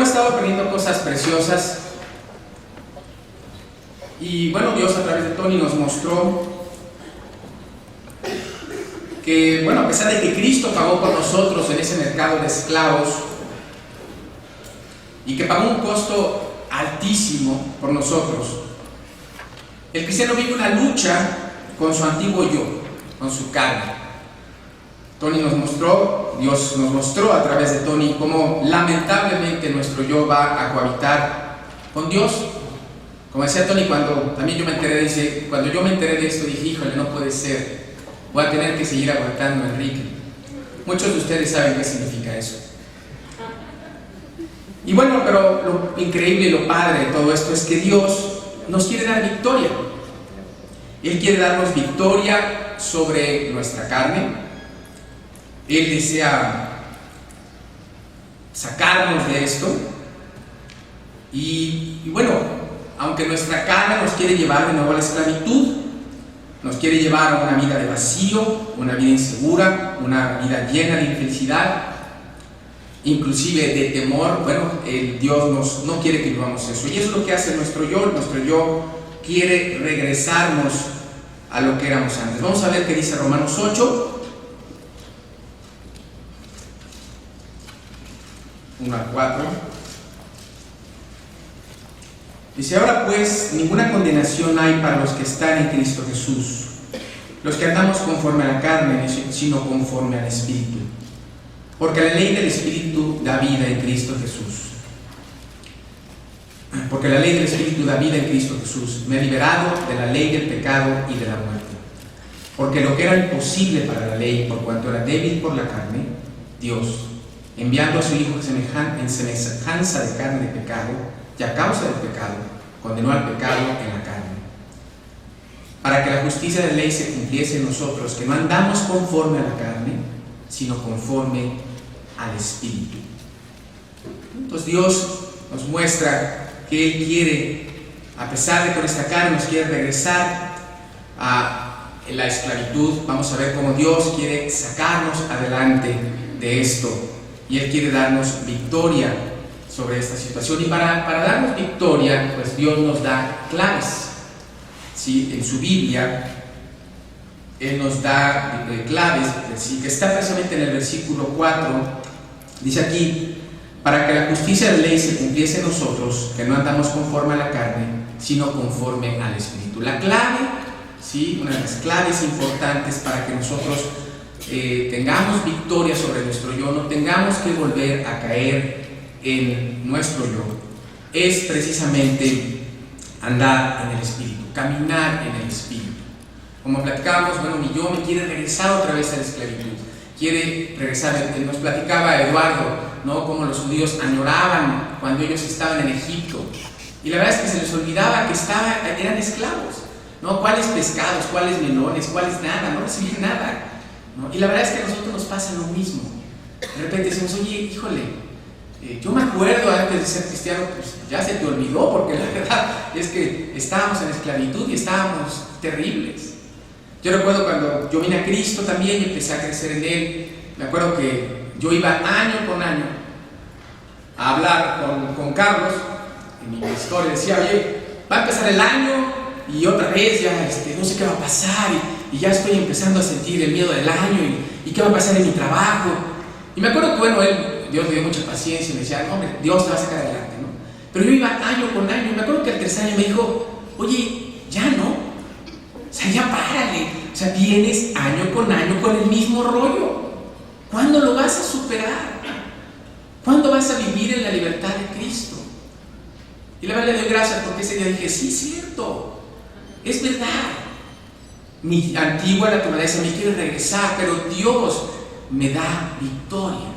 hemos estado aprendiendo cosas preciosas y bueno, Dios a través de Tony nos mostró que, bueno, a pesar de que Cristo pagó por nosotros en ese mercado de esclavos y que pagó un costo altísimo por nosotros, el cristiano vive una lucha con su antiguo yo, con su carne. Tony nos mostró, Dios nos mostró a través de Tony cómo lamentablemente nuestro yo va a cohabitar con Dios. Como decía Tony, cuando también yo me enteré, dice, cuando yo me enteré de esto dije, híjole, no puede ser, voy a tener que seguir aguantando a Enrique. Muchos de ustedes saben qué significa eso. Y bueno, pero lo increíble y lo padre de todo esto es que Dios nos quiere dar victoria. Él quiere darnos victoria sobre nuestra carne. Él desea sacarnos de esto y bueno, aunque nuestra carne nos quiere llevar de nuevo a la esclavitud, nos quiere llevar a una vida de vacío, una vida insegura, una vida llena de infelicidad, inclusive de temor. Bueno, Dios no quiere que vivamos eso, y eso es lo que hace nuestro yo. Nuestro yo quiere regresarnos a lo que éramos antes. Vamos a ver qué dice Romanos 8, 1 al 4. Dice: ahora pues, ninguna condenación hay para los que están en Cristo Jesús, los que andamos conforme a la carne, sino conforme al Espíritu. Porque la ley del Espíritu da vida en Cristo Jesús. Porque la ley del Espíritu da vida en Cristo Jesús. Me ha liberado de la ley del pecado y de la muerte. Porque lo que era imposible para la ley, por cuanto era débil por la carne, Dios, enviando a su Hijo en semejanza de carne de pecado, y a causa del pecado, condenó al pecado en la carne, para que la justicia de la ley se cumpliese en nosotros, que no andamos conforme a la carne, sino conforme al Espíritu. Entonces Dios nos muestra que Él quiere, a pesar de que nuestra carne nos quiere regresar a la esclavitud, vamos a ver cómo Dios quiere sacarnos adelante de esto, y Él quiere darnos victoria sobre esta situación. Y para darnos victoria, pues Dios nos da claves. ¿Sí? En su Biblia Él nos da claves, ¿sí? Que está precisamente en el versículo 4. Dice aquí: para que la justicia de la ley se cumpliese en nosotros, que no andamos conforme a la carne, sino conforme al Espíritu. La clave, ¿sí? Una de las claves importantes para que nosotros tengamos victoria sobre nuestro yo, no tengamos que volver a caer en nuestro yo, es precisamente andar en el Espíritu, caminar en el Espíritu. Como platicábamos, bueno, mi yo me quiere regresar otra vez a la esclavitud, quiere regresar. Nos platicaba Eduardo, ¿no?, cómo los judíos añoraban cuando ellos estaban en Egipto, y la verdad es que se les olvidaba que eran esclavos, ¿no? ¿Cuáles pescados, cuáles melones, cuáles nada? No recibían nada, ¿no? Y la verdad es que a nosotros nos pasa lo mismo. De repente decimos, oye, híjole, yo me acuerdo antes de ser cristiano, pues ya se te olvidó, porque la verdad es que estábamos en esclavitud y estábamos terribles. Yo recuerdo cuando yo vine a Cristo también y empecé a crecer en Él. Me acuerdo que yo iba año con año a hablar con Carlos en mi historia. Decía, oye, va a empezar el año y otra vez ya no sé qué va a pasar, y ya estoy empezando a sentir el miedo del año, y qué va a pasar en mi trabajo. Y me acuerdo que, bueno, Dios me dio mucha paciencia y me decía, no, hombre, Dios te va a sacar adelante, ¿no? Pero yo iba año con año. Me acuerdo que el tercer año me dijo, oye, ya no, o sea, ya párale, o sea, vienes año con el mismo rollo. ¿Cuándo lo vas a superar? ¿Cuándo vas a vivir en la libertad de Cristo? Y la verdad le doy gracias, porque ese día dije, sí, es cierto, es verdad. Mi antigua naturaleza me quiere regresar, pero Dios me da victoria.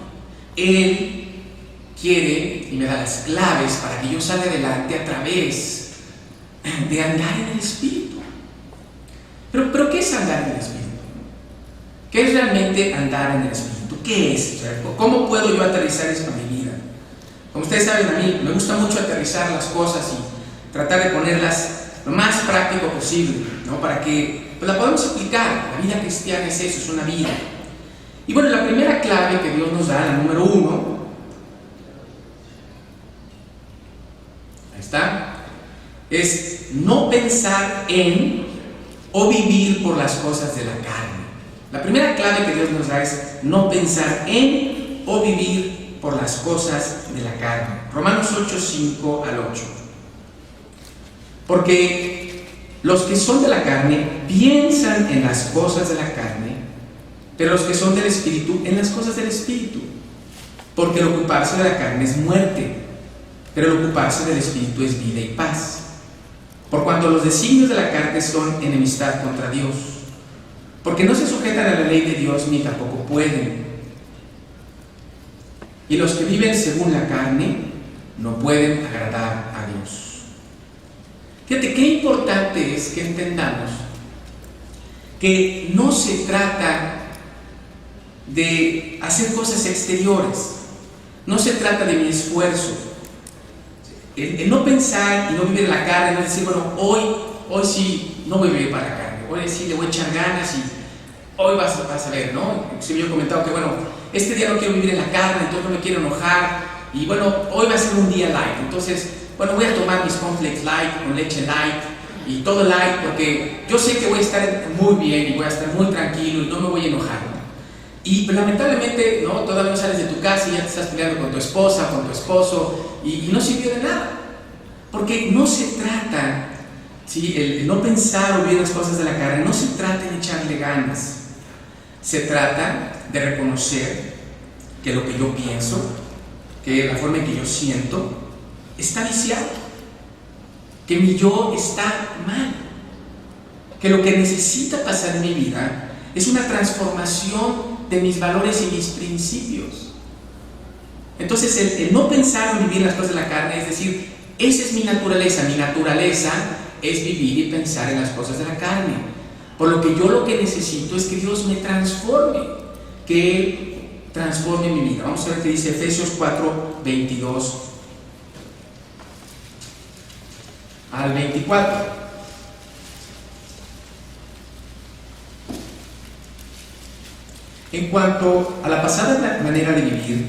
Él quiere y me da las claves para que yo salga adelante a través de andar en el Espíritu. Pero ¿qué es andar en el Espíritu? ¿Qué es realmente andar en el Espíritu? ¿Qué es? ¿Cómo puedo yo aterrizar eso en mi vida? Como ustedes saben, a mí me gusta mucho aterrizar las cosas y tratar de ponerlas lo más práctico posible, ¿no? Para que pues, la podamos aplicar. La vida cristiana es eso, es una vida. Y bueno, la primera clave que Dios nos da, la número 1, ¿Está? Es no pensar en o vivir por las cosas de la carne. La primera clave que Dios nos da es no pensar en o vivir por las cosas de la carne. Romanos 8, 5 al 8. Porque los que son de la carne piensan en las cosas de la carne, pero los que son del Espíritu en las cosas del Espíritu. Porque el ocuparse de la carne es muerte, pero el ocuparse del Espíritu es vida y paz. Por cuanto los designios de la carne son enemistad contra Dios, porque no se sujetan a la ley de Dios ni tampoco pueden. Y los que viven según la carne no pueden agradar a Dios. Fíjate qué importante es que entendamos que no se trata de hacer cosas exteriores, no se trata de mi esfuerzo. El no pensar y no vivir la carne, no decir, bueno, hoy sí no voy a vivir para la carne, hoy sí le voy a echar ganas y hoy vas a ver, ¿no? Yo he comentado que, bueno, este día no quiero vivir en la carne, entonces no me quiero enojar, y bueno, hoy va a ser un día light, entonces, bueno, voy a tomar mis cornflakes light, con leche light, y todo light, porque yo sé que voy a estar muy bien y voy a estar muy tranquilo y no me voy a enojar, ¿no? Y lamentablemente, ¿no? Todavía no sales de tu casa y ya te estás peleando con tu esposa, con tu esposo, y no sirvió de nada, porque no se trata, ¿sí? El no pensar o vivir las cosas de la carne, no se trata de echarle ganas, se trata de reconocer que lo que yo pienso, que la forma en que yo siento, está viciado, que mi yo está mal, que lo que necesita pasar en mi vida es una transformación de mis valores y mis principios. Entonces el no pensar o vivir las cosas de la carne, es decir, esa es mi naturaleza es vivir y pensar en las cosas de la carne, por lo que yo lo que necesito es que Dios me transforme, que Él transforme mi vida. Vamos a ver qué dice Efesios 4, 22 al 24. En cuanto a la pasada manera de vivir,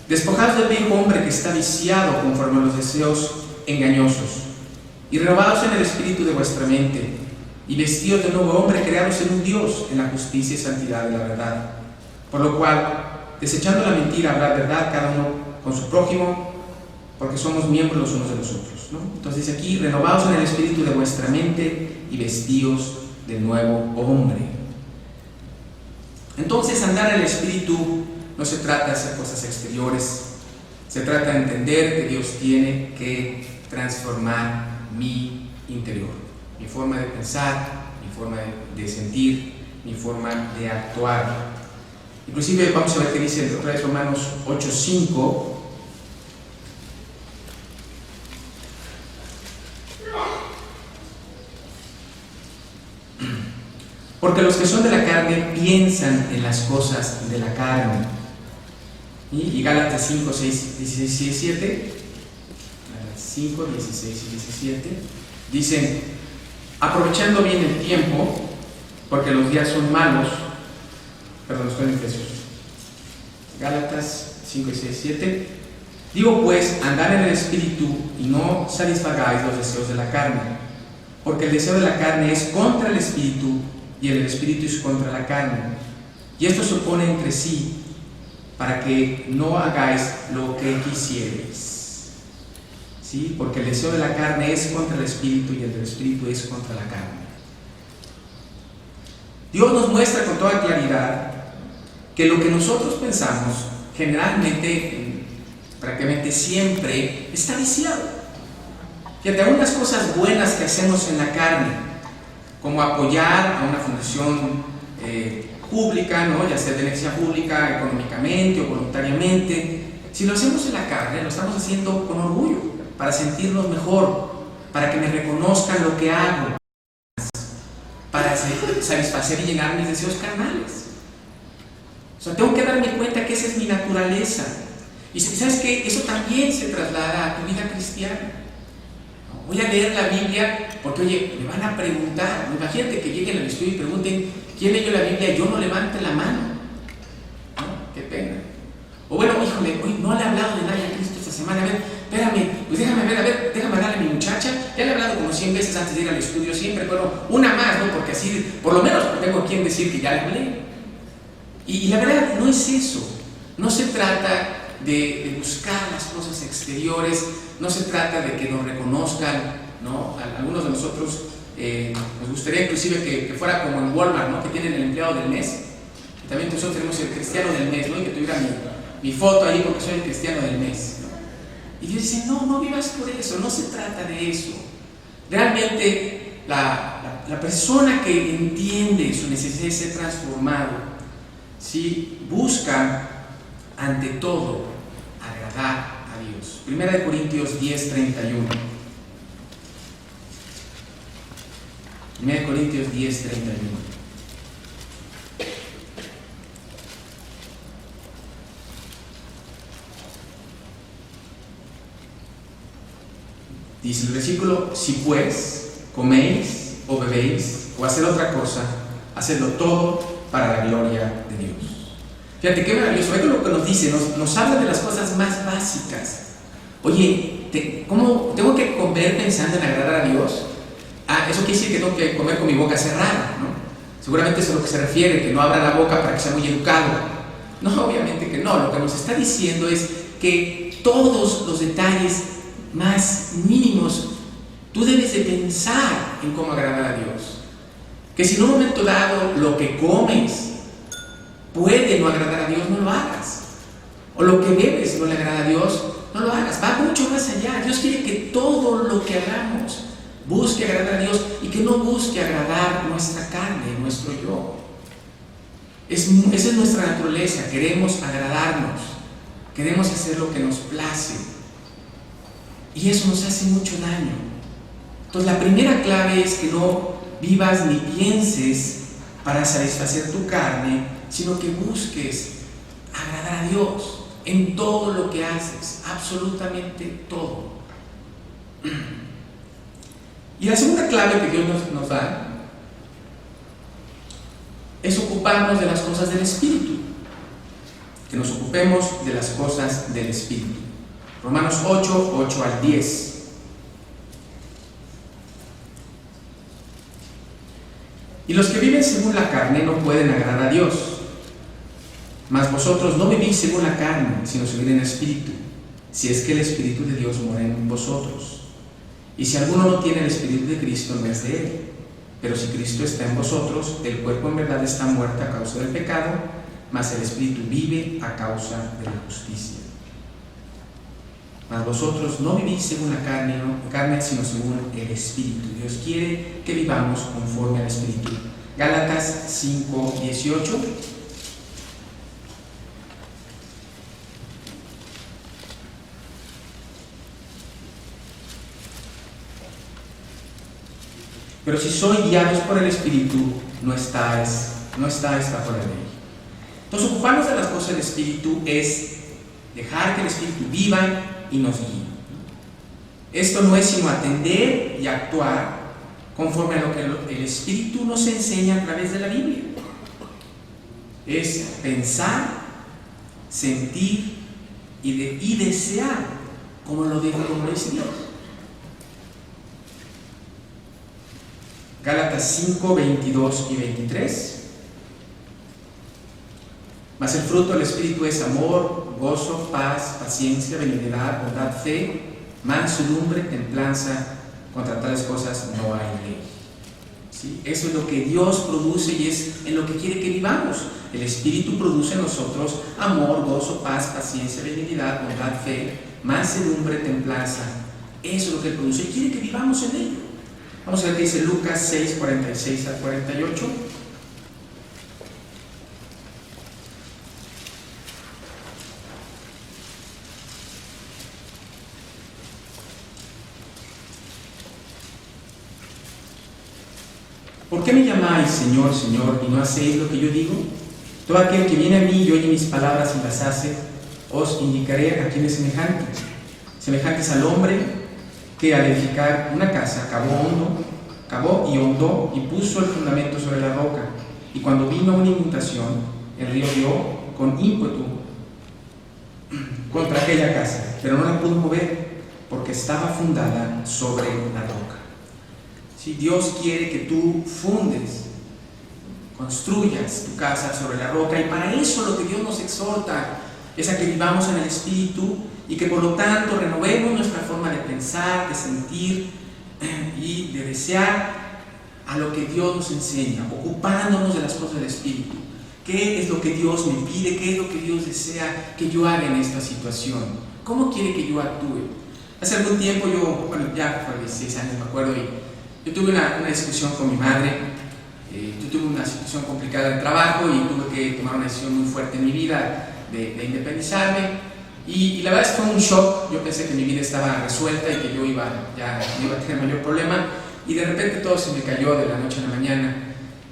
despojados del viejo hombre que está viciado conforme a los deseos engañosos, y renovados en el espíritu de vuestra mente, y vestidos de nuevo hombre, creados en un Dios, en la justicia y santidad de la verdad. Por lo cual, desechando la mentira, hablar verdad cada uno con su prójimo, porque somos miembros los unos de los otros, ¿no? Entonces dice aquí, renovados en el espíritu de vuestra mente, y vestidos de nuevo hombre. Entonces, andar en el Espíritu no se trata de hacer cosas exteriores, se trata de entender que Dios tiene que transformar mi interior, mi forma de pensar, mi forma de sentir, mi forma de actuar. Inclusive vamos a ver qué dice otra vez Romanos 8:5. Porque los que son de la carne piensan en las cosas de la carne. Y Gálatas 5, 6, 16 y 17. 5, 16 y 17. Dicen, aprovechando bien el tiempo, porque los días son malos. Perdón, estoy en Efesios. Gálatas 5, 6 y 7. Digo pues, andad en el Espíritu y no satisfagáis los deseos de la carne. Porque el deseo de la carne es contra el Espíritu, y el Espíritu es contra la carne, y esto se opone entre sí, para que no hagáis lo que quisierais. ¿Sí? Porque el deseo de la carne es contra el Espíritu, y el del Espíritu es contra la carne. Dios nos muestra con toda claridad que lo que nosotros pensamos, generalmente, prácticamente siempre, está viciado. Fíjate, algunas cosas buenas que hacemos en la carne, como apoyar a una fundación pública, ¿no? Ya sea de beneficencia pública, económicamente o voluntariamente, si lo hacemos en la carne, lo estamos haciendo con orgullo, para sentirnos mejor, para que me reconozcan lo que hago, para satisfacer y llenar mis deseos carnales. O sea, tengo que darme cuenta que esa es mi naturaleza. Y ¿sabes qué? Eso también se traslada a tu vida cristiana. Voy a leer la Biblia porque, oye, me van a preguntar. Imagínate que lleguen al estudio y pregunten ¿quién leyó la Biblia? Y yo no levante la mano, ¿no? Qué pena. O bueno, híjole, hoy no le he hablado de nada a Cristo esta semana. A ver, espérame, pues déjame darle ya le he hablado como 100 veces antes de ir al estudio, siempre, pero una más, ¿no? Porque así, por lo menos tengo a quien decir que ya le hablé. Y la verdad no es eso. No se trata de buscar las cosas exteriores, no se trata de que nos reconozcan, ¿no? Algunos de nosotros nos gustaría inclusive que fuera como en Walmart, ¿no? Que tienen el empleado del mes. Y también nosotros tenemos el cristiano del mes, ¿no? Y que tuviera mi foto ahí porque soy el cristiano del mes, ¿no? Y Dios dice, no vivas por eso, no se trata de eso. Realmente la persona que entiende su necesidad de ser transformado, ¿sí? Busca ante todo agradar a Dios. 1 Corintios 10:31. 1 Corintios 10:31. Dice el versículo: si pues coméis o bebéis o hacer otra cosa, hacedlo todo para la gloria de Dios. Fíjate qué maravilloso. Ve lo que nos dice, nos habla de las cosas más básicas. Oye, ¿cómo tengo que comer pensando en agradar a Dios? Eso quiere decir que tengo que comer con mi boca cerrada, ¿no? Seguramente eso es a lo que se refiere, que no abra la boca para que sea muy educado. No, obviamente que no. Lo que nos está diciendo es que todos los detalles más mínimos tú debes de pensar en cómo agradar a Dios. Que si en un momento dado lo que comes puede no agradar a Dios, no lo hagas. O lo que bebes no le agrada a Dios, no lo hagas. Va mucho más allá. Dios quiere que todo lo que hagamos busque agradar a Dios y que no busque agradar nuestra carne, nuestro yo. Esa es nuestra naturaleza. Queremos agradarnos, queremos hacer lo que nos place, y eso nos hace mucho daño. Entonces la primera clave es que no vivas ni pienses para satisfacer tu carne, sino que busques agradar a Dios en todo lo que haces, absolutamente todo. Y la segunda clave que Dios nos da es ocuparnos de las cosas del Espíritu, que nos ocupemos de las cosas del Espíritu. Romanos 8 al 10. Y los que viven según la carne no pueden agradar a Dios. Mas vosotros no vivís según la carne, sino según el Espíritu, si es que el Espíritu de Dios mora en vosotros. Y si alguno no tiene el Espíritu de Cristo, no es de él. Pero si Cristo está en vosotros, el cuerpo en verdad está muerto a causa del pecado, mas el Espíritu vive a causa de la justicia. Mas vosotros no vivís según la carne, sino según el Espíritu. Dios quiere que vivamos conforme al Espíritu. Gálatas 5:18. Pero si sois guiados por el Espíritu, no estáis bajo la ley. Entonces, ocuparnos de las cosas del Espíritu es dejar que el Espíritu viva y nos guíe. Esto no es sino atender y actuar conforme a lo que el Espíritu nos enseña a través de la Biblia. Es pensar, sentir y desear como lo dice Dios. Gálatas 5, 22 y 23. Mas el fruto del Espíritu es amor, gozo, paz, paciencia, benignidad, bondad, fe, mansedumbre, templanza. Contra tales cosas no hay ley. ¿Sí? Eso es lo que Dios produce y es en lo que quiere que vivamos. El Espíritu produce en nosotros amor, gozo, paz, paciencia, benignidad, bondad, fe, mansedumbre, templanza. Eso es lo que Él produce y quiere que vivamos en ello. Vamos a ver qué dice Lucas 6, 46 al 48. ¿Por qué me llamáis Señor, Señor, y no hacéis lo que yo digo? Todo aquel que viene a mí y oye mis palabras y las hace, os indicaré a quién es semejante. Semejantes al hombre que al edificar una casa cavó y hondó y puso el fundamento sobre la roca. Y cuando vino una inundación, el río dio con ímpetu contra aquella casa, pero no la pudo mover, porque estaba fundada sobre la roca. Si Dios quiere que tú fundes, construyas tu casa sobre la roca, y para eso lo que Dios nos exhorta es a que vivamos en el Espíritu y que por lo tanto renovemos nuestra forma de pensar, de sentir y de desear a lo que Dios nos enseña, ocupándonos de las cosas del Espíritu. ¿Qué es lo que Dios me pide? ¿Qué es lo que Dios desea que yo haga en esta situación? ¿Cómo quiere que yo actúe? Hace algún tiempo ya fue 16 años me acuerdo, y yo tuve una discusión con mi madre. Yo tuve una situación complicada en el trabajo y tuve que tomar una decisión muy fuerte en mi vida de independizarme. Y la verdad es que fue un shock. Yo pensé que mi vida estaba resuelta y que yo iba a tener mayor problema, y de repente todo se me cayó de la noche a la mañana.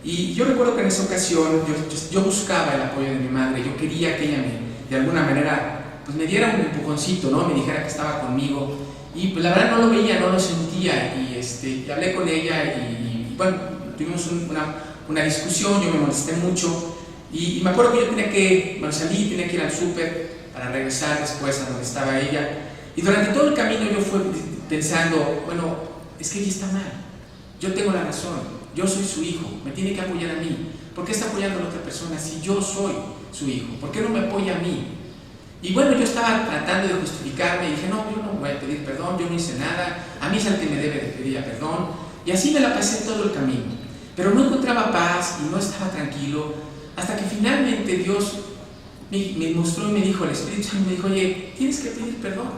Y yo recuerdo que en esa ocasión yo buscaba el apoyo de mi madre. Yo quería que ella de alguna manera pues me diera un empujoncito, ¿no? Me dijera que estaba conmigo, y pues la verdad no lo veía, no lo sentía, y hablé con ella y bueno, tuvimos una discusión. Yo me molesté mucho y me acuerdo que yo salí, tenía que ir al súper para regresar después a donde estaba ella, y durante todo el camino yo fui pensando, bueno, es que ella está mal, yo tengo la razón, yo soy su hijo, me tiene que apoyar a mí. ¿Por qué está apoyando a la otra persona si yo soy su hijo? ¿Por qué no me apoya a mí? Y bueno, yo estaba tratando de justificarme y dije, no, yo no voy a pedir perdón, yo no hice nada, a mí es el que me debe de pedir perdón. Y así me la pasé todo el camino, pero no encontraba paz y no estaba tranquilo, hasta que finalmente Dios me mostró y me dijo, el Espíritu Santo me dijo, oye, tienes que pedir perdón.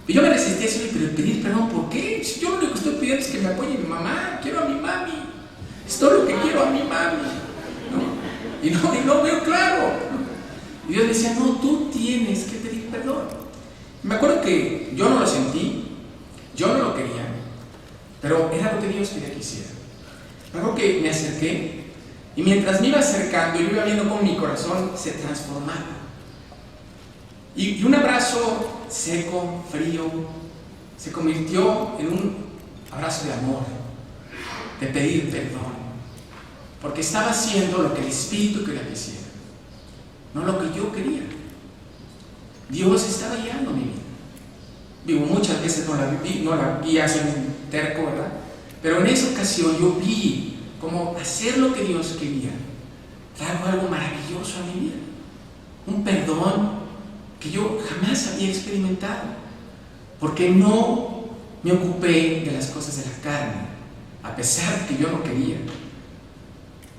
Y yo me resistí a decirle, pero pedir perdón, ¿por qué? Si yo lo único que estoy pidiendo es que me apoye mi mamá, quiero a mi mami, es todo lo que quiero, a mi mami, ¿no? Y no veo claro. Y Dios decía, no, tú tienes que pedir perdón. Y me acuerdo que yo no lo sentí, yo no lo quería, pero era lo que Dios quería que hiciera. Me acuerdo que me acerqué, y mientras me iba acercando, yo iba viendo cómo mi corazón se transformaba. Y un abrazo seco, frío, se convirtió en un abrazo de amor, de pedir perdón, porque estaba haciendo lo que el Espíritu quería que hiciera, no lo que yo quería. Dios estaba guiando mi vida. Digo, muchas veces no la guía, soy un terco, ¿verdad? Pero en esa ocasión yo vi cómo hacer lo que Dios quería trajo algo maravilloso a mi vida, un perdón que yo jamás había experimentado, porque no me ocupé de las cosas de la carne, a pesar de que yo no quería,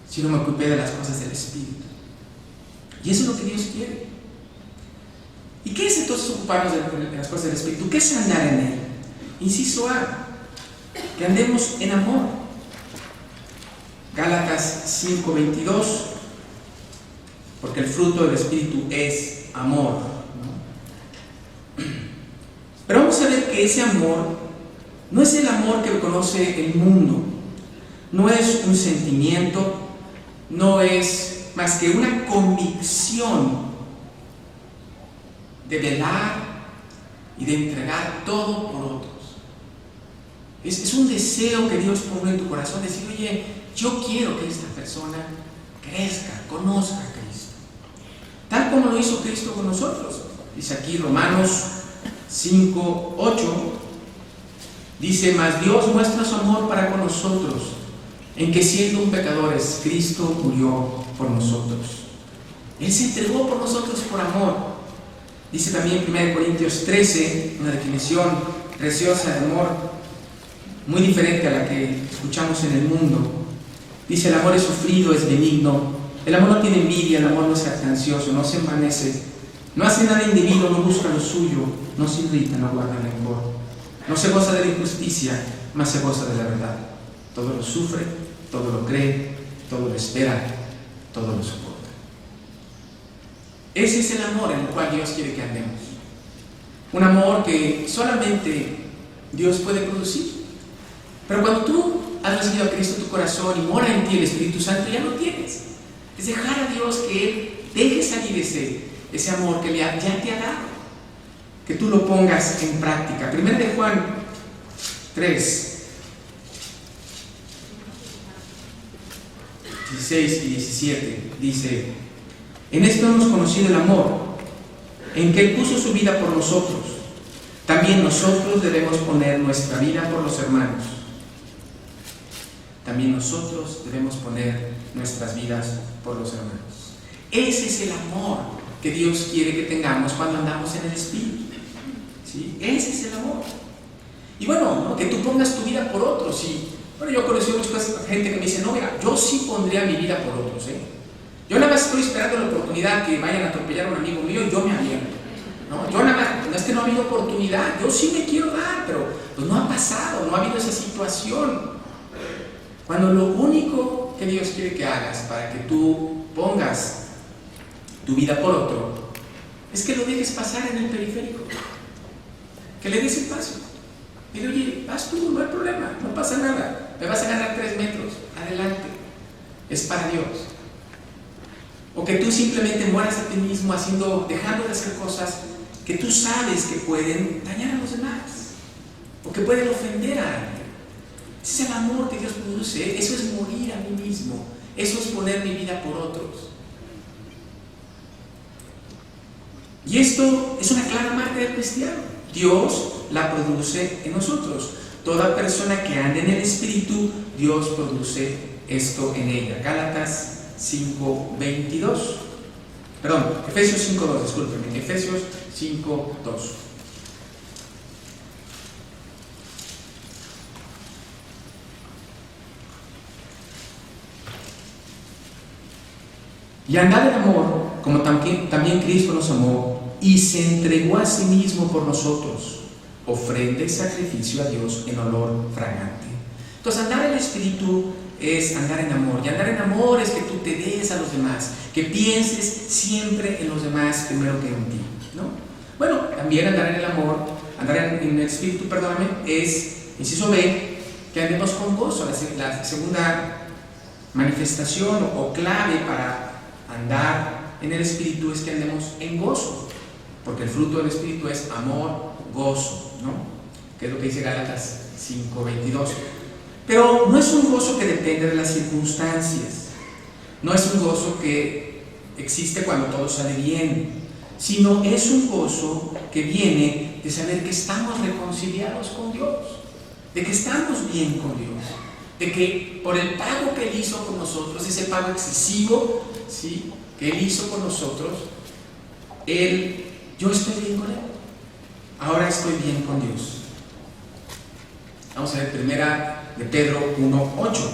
sino me ocupé de las cosas del Espíritu. Y eso es lo que Dios quiere. ¿Y qué es entonces ocuparnos de las cosas del Espíritu? ¿Qué es andar en Él? Inciso A, que andemos en amor. Gálatas 5:22, porque el fruto del Espíritu es amor, ¿no? Pero vamos a ver que ese amor no es el amor que conoce el mundo, no es un sentimiento, no es más que una convicción de velar y de entregar todo por otros. Es un deseo que Dios pone en tu corazón, decir, oye, yo quiero que esta persona crezca, conozca a Cristo, tal como lo hizo Cristo con nosotros. Dice aquí Romanos 5:8, dice, mas Dios muestra su amor para con nosotros, en que siendo un pecadores, Cristo murió por nosotros. Él se entregó por nosotros por amor. Dice también 1 Corintios 13, una definición preciosa de amor, muy diferente a la que escuchamos en el mundo. Dice, el amor es sufrido, es benigno, el amor no tiene envidia, el amor no es ansioso, no se envanece, no hace nada indebido, no busca lo suyo, no se irrita, no guarda rencor, no se goza de la injusticia, mas se goza de la verdad. Todo lo sufre, todo lo cree, todo lo espera, todo lo soporta. Ese es el amor en el cual Dios quiere que andemos. Un amor que solamente Dios puede producir. Pero cuando tú has recibido a Cristo en tu corazón y mora en ti el Espíritu Santo, ya lo tienes. Es dejar a Dios que Él deje salir ese amor que ya te ha dado, que tú lo pongas en práctica. 1 de Juan 3, 16 y 17 dice, en esto hemos conocido el amor, en que Él puso su vida por nosotros. También nosotros debemos poner nuestra vida por los hermanos. También nosotros debemos poner nuestras vidas por los hermanos. Ese es el amor que Dios quiere que tengamos cuando andamos en el Espíritu. ¿Sí? Ese es el amor. Y bueno, ¿no? Que tú pongas tu vida por otros. Y bueno, yo he conocido muchas gente que me dice, no, mira, yo sí pondría mi vida por otros. Yo nada más estoy esperando la oportunidad que vayan a atropellar a un amigo mío y yo me abierto. ¿No? Yo nada más, no es que no ha habido oportunidad, yo sí me quiero dar, pero pues no ha pasado, no ha habido esa situación. Cuando lo único que Dios quiere que hagas para que tú pongas tu vida por otro es que lo dejes pasar en el periférico, que le des el paso. Dile, oye, vas tú, no hay problema, no pasa nada, me vas a ganar 3 metros, adelante, es para Dios. O que tú simplemente mueras a ti mismo dejando de hacer cosas que tú sabes que pueden dañar a los demás, o que pueden ofender a alguien. Ese es el amor que Dios produce, eso es morir a mí mismo, eso es poner mi vida por otros. Y esto es una clara marca del cristiano. Dios la produce en nosotros. Toda persona que anda en el Espíritu, Dios produce esto en ella. Gálatas 5:22. Perdón, Efesios 5:2, discúlpenme. Efesios 5:2. Y andad en amor, como también Cristo nos amó y se entregó a sí mismo por nosotros, ofrenda y sacrificio a Dios en olor fragante. Entonces, andar en el Espíritu es andar en amor, y andar en amor es que tú te des a los demás, que pienses siempre en los demás primero que en ti, ¿no? Bueno, también andar en el amor, andar en el Espíritu, perdóname, es, inciso B, que andemos con gozo. La segunda manifestación o clave para andar en el Espíritu es que andemos en gozo, porque el fruto del Espíritu es amor, gozo, ¿no? Que es lo que dice Gálatas 5:22. Pero no es un gozo que depende de las circunstancias, no es un gozo que existe cuando todo sale bien, sino es un gozo que viene de saber que estamos reconciliados con Dios, de que estamos bien con Dios, de que por el pago que Él hizo con nosotros, ese pago excesivo, ¿sí?, que Él hizo con nosotros, yo estoy bien con Él, ahora estoy bien con Dios. Vamos a ver primera de Pedro 1:8.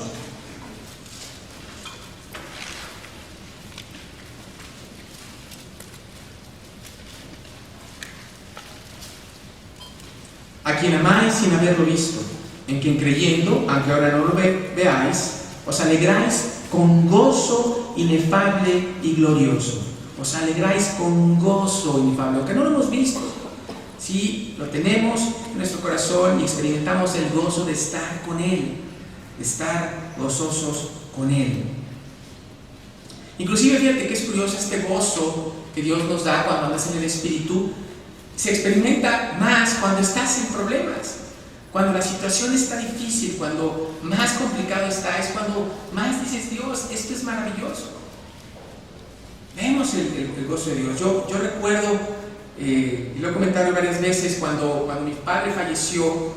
A quien amáis sin haberlo visto, en quien creyendo, aunque ahora no lo veáis, os alegráis con gozo inefable y glorioso. Os alegráis con gozo inefable, aunque no lo hemos visto. Sí, lo tenemos en nuestro corazón y experimentamos el gozo de estar con Él, de estar gozosos con Él. Inclusive, fíjate que es curioso este gozo que Dios nos da cuando andas en el Espíritu. Se experimenta más cuando estás en problemas, cuando la situación está difícil, cuando más complicado está, es cuando más dices, Dios, esto es maravilloso. Vemos el gozo de Dios. Yo recuerdo, y lo he comentado varias veces, cuando mi padre falleció,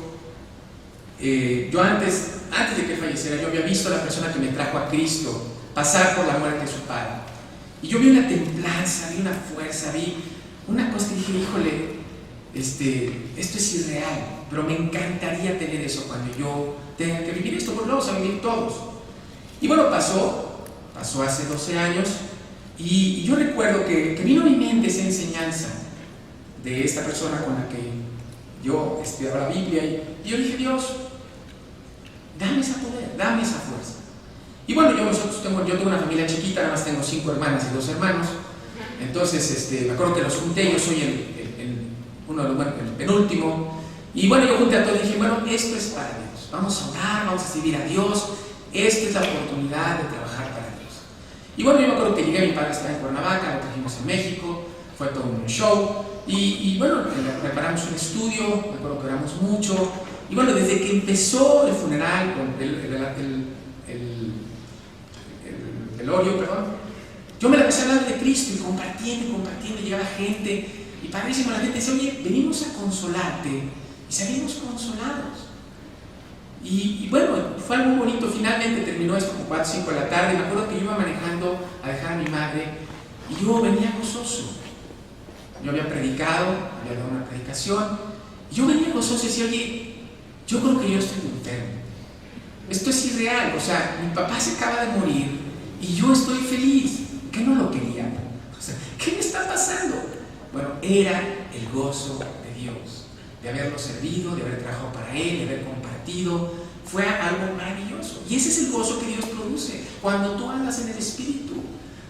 yo antes de que él falleciera, yo había visto a la persona que me trajo a Cristo pasar por la muerte de su padre. Y yo vi una templanza, vi una fuerza, vi una cosa que dije, híjole, esto es irreal, pero me encantaría tener eso cuando yo tenga que vivir esto, porque lo vamos a vivir todos. Y bueno, pasó hace 12 años, y yo recuerdo que vino a mi mente esa enseñanza de esta persona con la que yo estudiaba la Biblia, y yo dije, Dios, dame ese poder, dame esa fuerza. Y bueno, yo tengo una familia chiquita, nada más tengo 5 hermanas y 2 hermanos. Entonces, me acuerdo que los junté, yo soy el penúltimo. Y bueno, yo junté a todos y dije, bueno, esto es para Dios. Vamos a orar, vamos a servir a Dios. Esta es la oportunidad de trabajar para Dios. Y bueno, yo me acuerdo que llegué, mi padre estaba en Cuernavaca, lo trajimos en México, fue todo un show. Y bueno, preparamos un estudio, me acuerdo que oramos mucho. Y bueno, desde que empezó el funeral, el velorio, perdón, yo me la empecé a hablar de Cristo y compartiendo, llegaba gente, Y padrísimo, la gente dice, oye, venimos a consolarte, y salimos consolados. Y bueno, fue algo bonito. Finalmente terminó esto como 4 o 5 de la tarde. Me acuerdo que yo iba manejando a dejar a mi madre y yo venía gozoso. Yo había predicado, había dado una predicación, y yo venía gozoso y decía, oye, yo creo que yo estoy enfermo. Esto es irreal. O sea, mi papá se acaba de morir y yo estoy feliz. ¿Qué no lo quería? O sea, ¿qué me está pasando? Bueno, era el gozo de Dios, de haberlo servido, de haber trabajado para Él, de haber compartido. Fue algo maravilloso. Y ese es el gozo que Dios produce cuando tú andas en el Espíritu.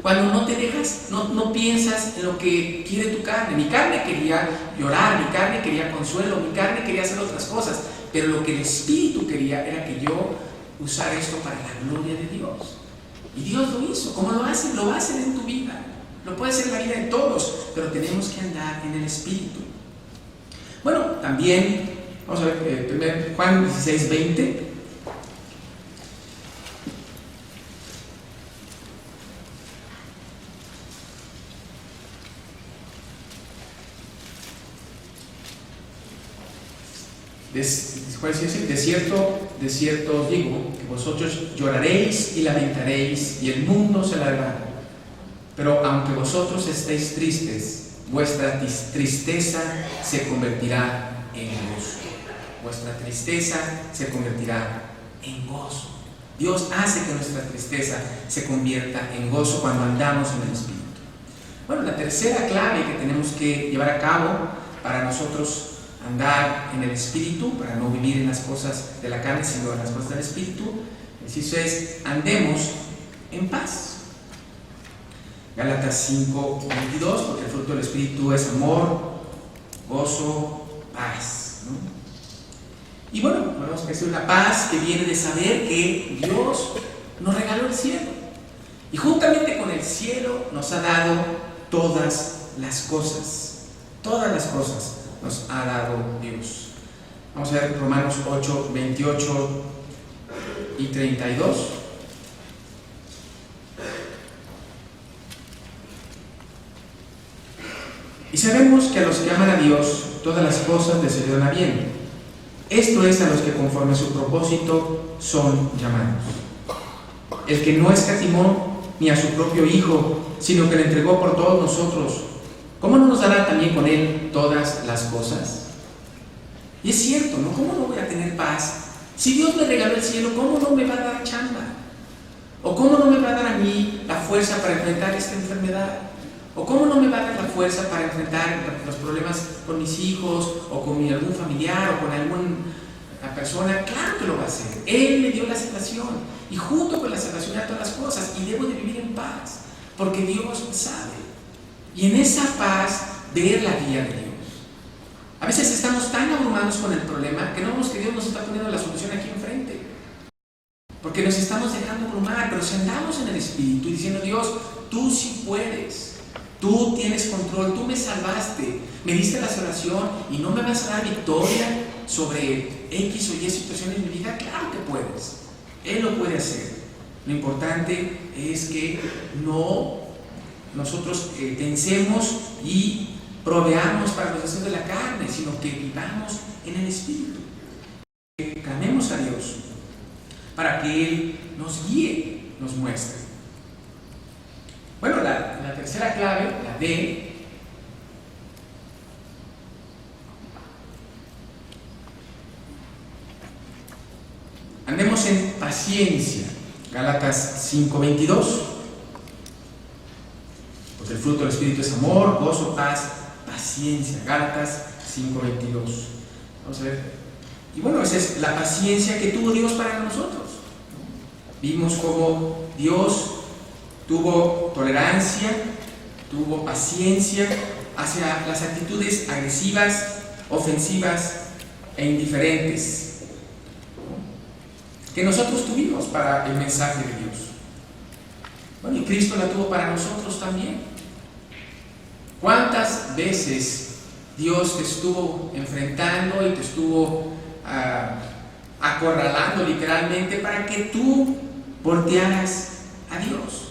Cuando no te dejas, no piensas en lo que quiere tu carne. Mi carne quería llorar, mi carne quería consuelo, mi carne quería hacer otras cosas. Pero lo que el Espíritu quería era que yo usara esto para la gloria de Dios. Y Dios lo hizo. ¿Cómo lo hace? Lo va a hacer en tu vida. Lo puede hacer en la vida de todos, pero tenemos que andar en el Espíritu. Bueno, también, vamos a ver, Juan 16, 20. De cierto os digo que vosotros lloraréis y lamentaréis y el mundo se alegrará. Pero aunque vosotros estéis tristes, vuestra tristeza se convertirá en gozo. Vuestra tristeza se convertirá en gozo. Dios hace que nuestra tristeza se convierta en gozo cuando andamos en el Espíritu. Bueno, la tercera clave que tenemos que llevar a cabo para nosotros andar en el Espíritu, para no vivir en las cosas de la carne, sino en las cosas del Espíritu, el inciso es: andemos en paz. Gálatas 5, 22, porque el fruto del Espíritu es amor, gozo, paz, ¿no? Y bueno, vemos que es una paz que viene de saber que Dios nos regaló el cielo. Y juntamente con el cielo nos ha dado todas las cosas. Todas las cosas nos ha dado Dios. Vamos a ver Romanos 8, 28 y 32. Y sabemos que a los que aman a Dios, todas las cosas les ayudan a bien. Esto es a los que conforme a su propósito son llamados. El que no escatimó ni a su propio Hijo, sino que le entregó por todos nosotros, ¿cómo no nos dará también con Él todas las cosas? Y es cierto, ¿no? ¿Cómo no voy a tener paz? Si Dios me regaló el cielo, ¿cómo no me va a dar chamba? ¿O cómo no me va a dar a mí la fuerza para enfrentar esta enfermedad? ¿O cómo no me va a dar la fuerza para enfrentar los problemas con mis hijos, o con algún familiar, o con alguna persona? Claro que lo va a hacer. Él me dio la salvación, y junto con la salvación a todas las cosas, y debo de vivir en paz, porque Dios sabe. Y en esa paz, ver la guía de Dios. A veces estamos tan abrumados con el problema que no vemos que Dios nos está poniendo la solución aquí enfrente, porque nos estamos dejando abrumar. Pero si andamos en el Espíritu y diciendo: Dios, tú sí puedes, tú tienes control, tú me salvaste, me diste la salvación y no me vas a dar victoria sobre X o Y situaciones en mi vida. Claro que puedes, Él lo puede hacer. Lo importante es que nosotros pensemos y proveamos para los deseos de la carne, sino que vivamos en el Espíritu. Que clamemos a Dios para que Él nos guíe, nos muestre. Bueno, la tercera clave, la D, andemos en paciencia. Gálatas 5:22. Pues el fruto del Espíritu es amor, gozo, paz, paciencia. Gálatas 5:22. Vamos a ver. Y bueno, esa es la paciencia que tuvo Dios para nosotros. Vimos cómo Dios tuvo tolerancia, tuvo paciencia hacia las actitudes agresivas, ofensivas e indiferentes que nosotros tuvimos para el mensaje de Dios. Bueno, y Cristo la tuvo para nosotros también. ¿Cuántas veces Dios te estuvo enfrentando y te estuvo acorralando literalmente para que tú voltearas a Dios?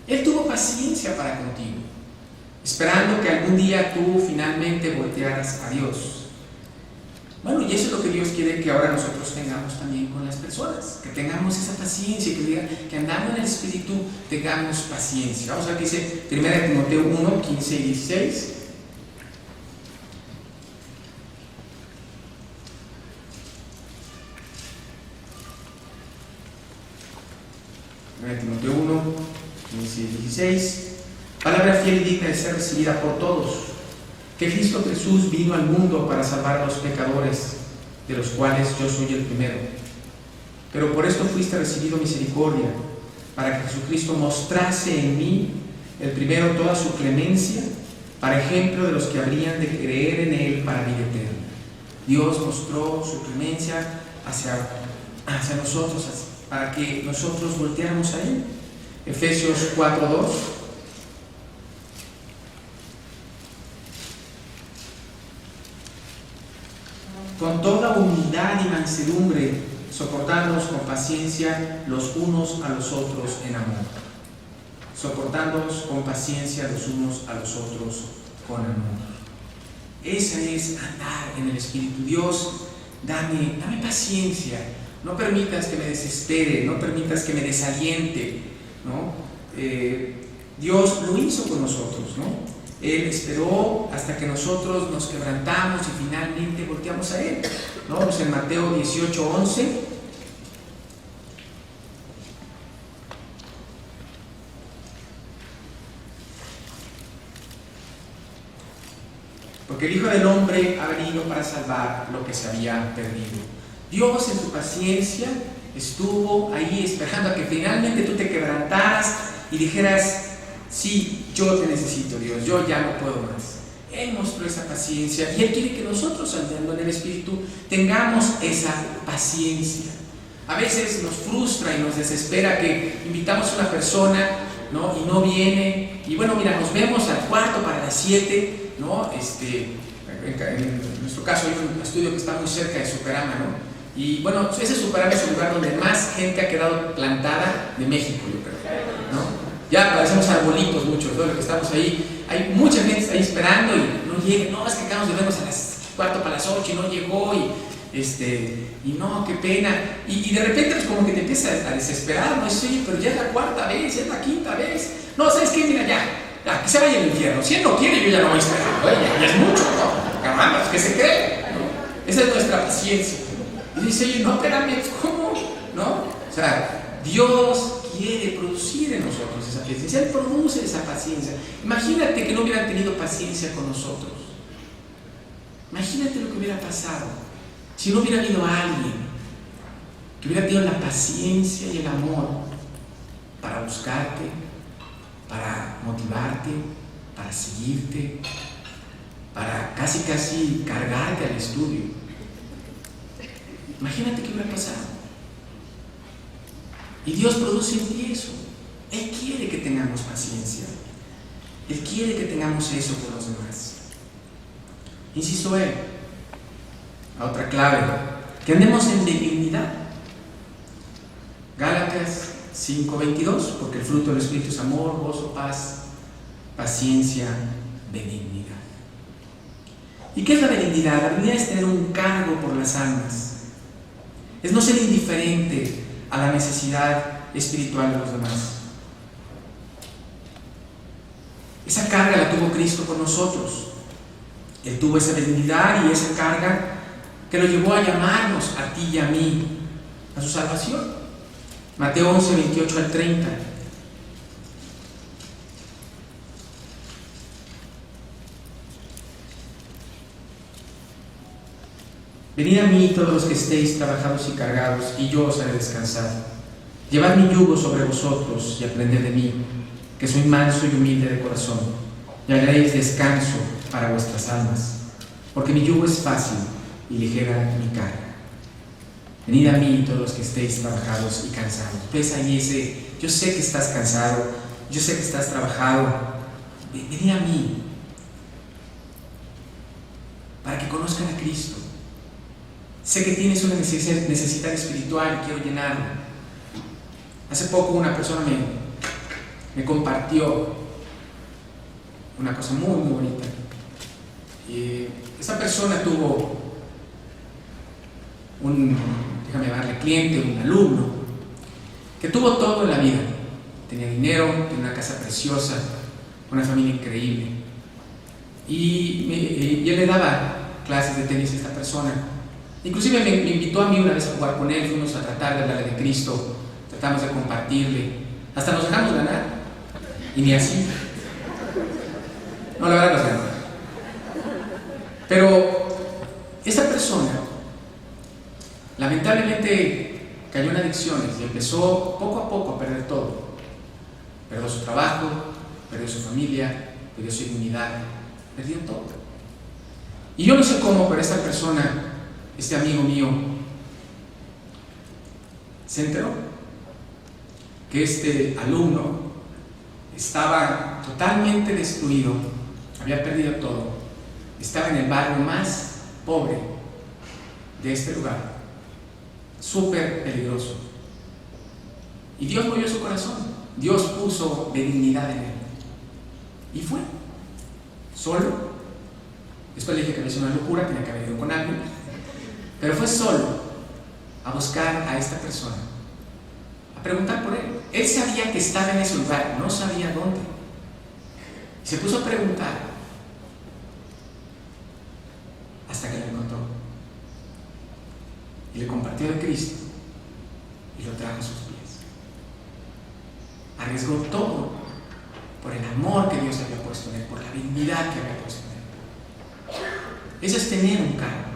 Él tuvo paciencia para contigo. esperando que algún día tú finalmente voltearas a Dios. Bueno, y eso es lo que Dios quiere que ahora nosotros tengamos también con las personas, que tengamos esa paciencia, que andando en el Espíritu tengamos paciencia. Vamos a ver qué dice 1 Timoteo 1, 15 y 16. 1 Timoteo 1, 15 y 16. Palabra fiel y digna de ser recibida por todos, que Cristo Jesús vino al mundo para salvar a los pecadores, de los cuales yo soy el primero. Pero por esto fuiste recibido misericordia, para que Jesucristo mostrase en mí, el primero, toda su clemencia, para ejemplo de los que habrían de creer en Él para vida eterna. Dios mostró su clemencia hacia nosotros, para que nosotros volteáramos a Él. Efesios 4:2. Con toda humildad y mansedumbre, soportándonos con paciencia los unos a los otros en amor. Soportándonos con paciencia los unos a los otros con amor. Esa es andar en el Espíritu. Dios, dame paciencia. No permitas que me desespere, no permitas que me desaliente, ¿no? Dios lo hizo con nosotros, ¿no? Él esperó hasta que nosotros nos quebrantamos y finalmente volteamos a Él, ¿no? Vamos en Mateo 18:11. Porque el Hijo del Hombre ha venido para salvar lo que se había perdido. Dios en su paciencia estuvo ahí esperando a que finalmente tú te quebrantaras y dijeras: sí, yo te necesito, Dios, yo ya no puedo más. Él mostró esa paciencia y Él quiere que nosotros, andando en el Espíritu, tengamos esa paciencia. A veces nos frustra y nos desespera que invitamos a una persona, ¿no? Y no viene, y bueno, mira, nos vemos al cuarto para las 7, ¿no? En nuestro caso hay un estudio que está muy cerca de Superama, ¿no? Y bueno, ese Superama es el lugar donde más gente ha quedado plantada de México, yo creo, ¿no? Ya parecemos arbolitos muchos, ¿no? Los que estamos ahí, hay mucha gente ahí esperando y no llega. No, es que acabamos de vernos a las 4 para las 8 y no llegó y no, qué pena. Y de repente pues como que te empieza a desesperar, ¿no? Sí, pero ya es la 4ª vez, ya es la 5ª vez. No, ¿sabes qué? Mira, ya, que se vaya al infierno. Si Él no quiere, yo ya no voy a esperar, ¿no? Ya es mucho, ¿no? Caramba, pues, ¿qué se cree? ¿No? Esa es nuestra paciencia. Y dice: oye, no, espérame, ¿cómo? ¿No? O sea, Dios quiere producir en nosotros esa paciencia. Él produce esa paciencia. Imagínate que no hubieran tenido paciencia con nosotros. Imagínate lo que hubiera pasado si no hubiera habido alguien que hubiera tenido la paciencia y el amor para buscarte, para motivarte, para seguirte, para casi cargarte al estudio. Imagínate qué hubiera pasado. Y Dios produce en ti eso. Él quiere que tengamos paciencia. Él quiere que tengamos eso con los demás. Insisto Él. La otra clave, que andemos en benignidad. Gálatas 5:22, porque el fruto del Espíritu es amor, gozo, paz, paciencia, benignidad. ¿Y qué es la benignidad? La benignidad es tener un cargo por las almas. Es no ser indiferente a la necesidad espiritual de los demás. Esa carga la tuvo Cristo con nosotros. Él tuvo esa benignidad y esa carga que lo llevó a llamarnos a ti y a mí a su salvación. Mateo 11, 28 al 30. Venid a mí todos los que estéis trabajados y cargados, y yo os haré descansar. Llevad mi yugo sobre vosotros y aprended de mí, que soy manso y humilde de corazón, y hallaréis descanso para vuestras almas, porque mi yugo es fácil y ligera mi carga. Venid a mí todos los que estéis trabajados y cansados. Ves ahí yo sé que estás cansado, yo sé que estás trabajado. Venid a mí para que conozcan a Cristo. Sé que tienes una necesidad espiritual y quiero llenarla. Hace poco una persona me compartió una cosa muy, muy bonita. Esa persona tuvo déjame llamarle cliente, un alumno, que tuvo todo en la vida. Tenía dinero, tenía una casa preciosa, una familia increíble. Y él le daba clases de tenis a esta persona. Inclusive me invitó a mí una vez a jugar con él, fuimos a tratar de hablarle de Cristo, tratamos de compartirle, hasta nos dejamos ganar, y ni así. No, la verdad nos ganó. Pero esa persona lamentablemente cayó en adicciones y empezó poco a poco a perder todo. Perdió su trabajo, perdió su familia, perdió su dignidad, perdió todo. Y yo no sé cómo, pero esta persona, este amigo mío, se enteró que este alumno estaba totalmente destruido, había perdido todo, estaba en el barrio más pobre de este lugar, súper peligroso. Y Dios movió su corazón, Dios puso benignidad en él. Y fue, solo. Después le dije que había sido una locura, tenía que haber ido con alguien, pero fue solo a buscar a esta persona, a preguntar por él. Él sabía que estaba en ese lugar, no sabía dónde. Y se puso a preguntar hasta que lo encontró. Y le compartió de Cristo y lo trajo a sus pies. Arriesgó todo por el amor que Dios había puesto en él, por la dignidad que había puesto en él. Eso es tener un cargo,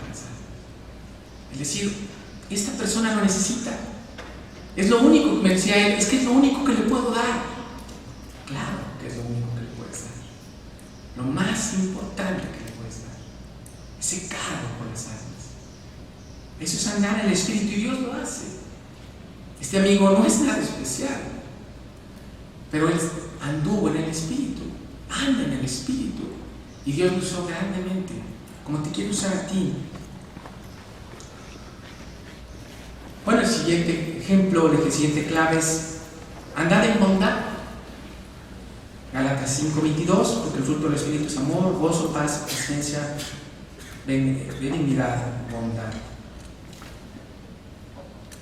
es decir, esta persona lo necesita. Es lo único que me decía él, es que es lo único que le puedo dar. Claro que es lo único que le puedes dar. Lo más importante que le puedes dar. Ese cargo por las almas. Eso es andar en el Espíritu y Dios lo hace. Este amigo no es nada especial, pero él anduvo en el Espíritu, anda en el Espíritu, y Dios lo usó grandemente, como te quiere usar a ti. Bueno, el siguiente ejemplo, la siguiente clave es andar en bondad. Gálatas 5:22, porque el fruto del Espíritu es amor, gozo, paz, paciencia, benignidad, bondad.